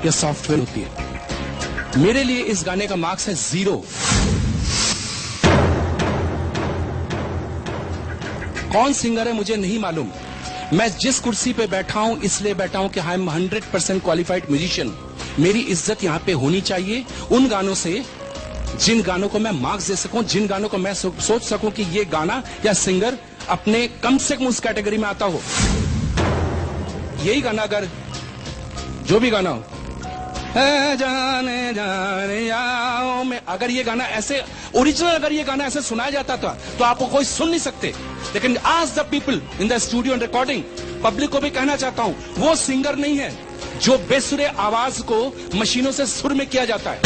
या सॉफ्टवेयर होती है। मेरे लिए इस गाने का मार्क्स है 0। कौन सिंगर है मुझे नहीं मालूम। मैं जिस कुर्सी पे बैठा हूं इसलिए बैठा हूं कि आई एम 100% क्वालिफाइड म्यूजिशियन। मेरी इज्जत यहां पे होनी चाहिए उन गानों से जिन गानों को मैं मार्क्स दे सकूं, जिन गानों को मैं सोच सकूं कि ये गाना या सिंगर अपने कम से कम उस कैटेगरी में आता हो। यही गाना अगर जो भी गाना हो, जाने जाने आओ में, अगर ये गाना ऐसे ओरिजिनल, अगर ये गाना ऐसे सुनाया जाता था तो आपको कोई सुन नहीं सकते। लेकिन आज the people in the studio and recording, public को भी कहना चाहता हूं, वो सिंगर नहीं है जो बेसुरे आवाज को मशीनों से सुर में किया जाता है।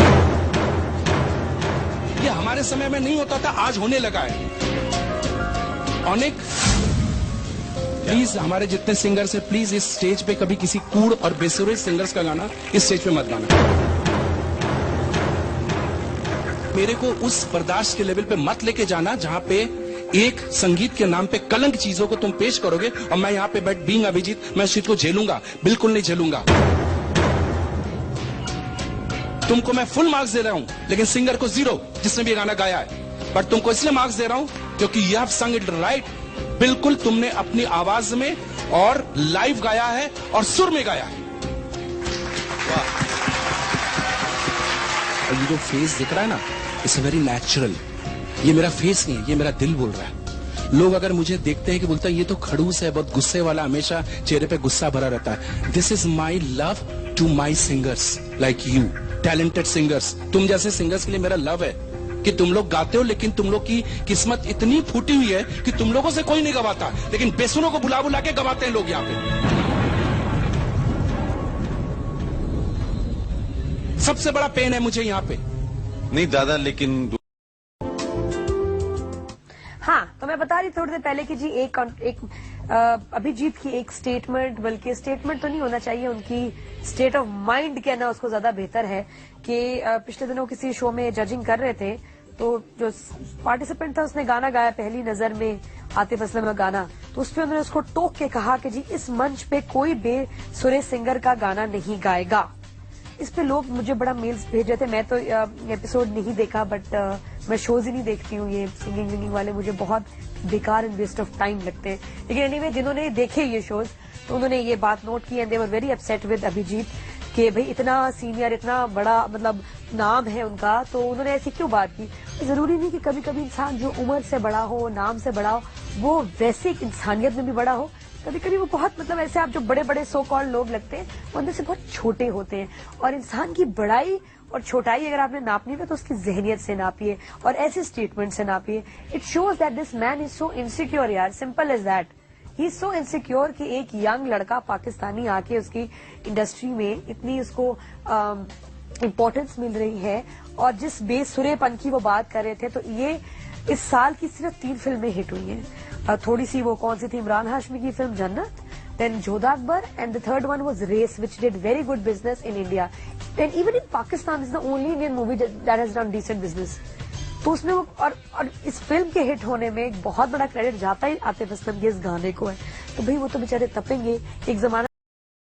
ये हमारे समय में नहीं होता था, आज होने लगा है। अनेक प्लीज हमारे जितने सिंगर्स हैं, प्लीज इस स्टेज पे कभी किसी कूड़ और बेसुरे सिंगर्स का गाना इस स्टेज पे मत गाना। मेरे को उस बर्दाश्त के लेवल पे मत लेके जाना जहां पे एक संगीत के नाम पे कलंक चीजों को तुम पेश करोगे और मैं यहां पे बैठ बीइंग अभिजीत मैं इस चीज को झेलूंगा, बिल्कुल नहीं झेलूंगा। तुमको मैं फुल मार्क्स दे रहा हूं लेकिन सिंगर को 0 जिसने भी ये गाना गाया है। बट तुमको इसलिए मार्क्स दे रहा हूं क्योंकि यू हैव संग इट राइट। बिल्कुल तुमने अपनी आवाज में और लाइव गाया है और सुर में गाया है। और ये जो फेस दिख रहा है ना, इट्स वेरी नेचुरल। ये मेरा फेस नहीं है, ये मेरा दिल बोल रहा है। लोग अगर मुझे देखते हैं कि बोलता है ये तो खड़ूस है, बहुत गुस्से वाला, हमेशा चेहरे पे गुस्सा भरा रहता है। This is my love to my singers like you, talented singers. तुम जैसे सिंगर्स के लिए मेरा लव है कि तुम लोग गाते हो, लेकिन तुम लोग की किस्मत इतनी फूटी हुई है कि तुम लोगों से कोई नहीं गवाता, लेकिन बेसुरों को बुला बुला के गवाते हैं लोग यहाँ पे। सबसे बड़ा पेन है मुझे यहाँ पे। नहीं दादा, लेकिन हाँ, तो मैं बता रही थोड़ी देर पहले कि जी एक अभिजीत की एक स्टेटमेंट, बल्कि स्टेटमेंट तो नहीं होना चाहिए, उनकी स्टेट ऑफ माइंड कहना उसको ज्यादा बेहतर है कि पिछले दिनों किसी शो में जजिंग कर रहे थे, तो जो पार्टिसिपेंट था उसने गाना गाया पहली नजर में, आतिफ असलम का गाना, तो उसपे उन्होंने उसको टोक के कहा कि जी इस मंच पे कोई बेसुरे सिंगर का गाना नहीं गाएगा। इस पे लोग मुझे बड़ा मेल्स भेज रहे थे। मैं तो एपिसोड नहीं देखा, बट मैं शोज ही नहीं देखती हूँ, ये सिंगिंग विंगिंग वाले मुझे बहुत बेकार एंड वेस्ट ऑफ टाइम लगते हैं। लेकिन एनीवे, जिन्होंने देखे ये शोज तो उन्होंने ये बात नोट की and they were very upset with Abhijeet कि भाई इतना सीनियर, इतना बड़ा मतलब नाम है उनका, तो उन्होंने ऐसी क्यों बात की। जरूरी नहीं कि कभी कभी इंसान जो उम्र से बड़ा हो, नाम से बड़ा हो, वो वैसे इंसानियत में भी बड़ा हो। कभी कभी वो बहुत मतलब ऐसे आप जो बड़े बड़े सो कॉल्ड लोग लगते हैं वो अंदर से बहुत छोटे होते हैं। और इंसान की बड़ाई और छोटाई अगर आपने नापनी है तो उसकी जहनियत से नापिए और ऐसे स्टेटमेंट से नापिए। It shows that this man is so insecure यार, simple as that. He is so insecure कि एक यंग लड़का पाकिस्तानी आके उसकी इंडस्ट्री में इतनी उसको इम्पोर्टेंस मिल रही है और जिस बेसुरेपन की वो बात कर रहे थे, तो ये इस साल की सिर्फ 3 फिल्में हिट हुई हैं। थोड़ी सी वो कौन सी थी, इमरान हाशमी की film Jannat, then Jodha Akbar, and the third one was Race which did very good business in India and even in Pakistan is the only Indian movie that has done decent business. तो उसमें वो और इस फिल्म के हिट होने में एक बहुत बड़ा क्रेडिट जाता ही आतिफ असलम के इस गाने को है। तो भाई वो तो बेचारे तपेंगे। एक जमाना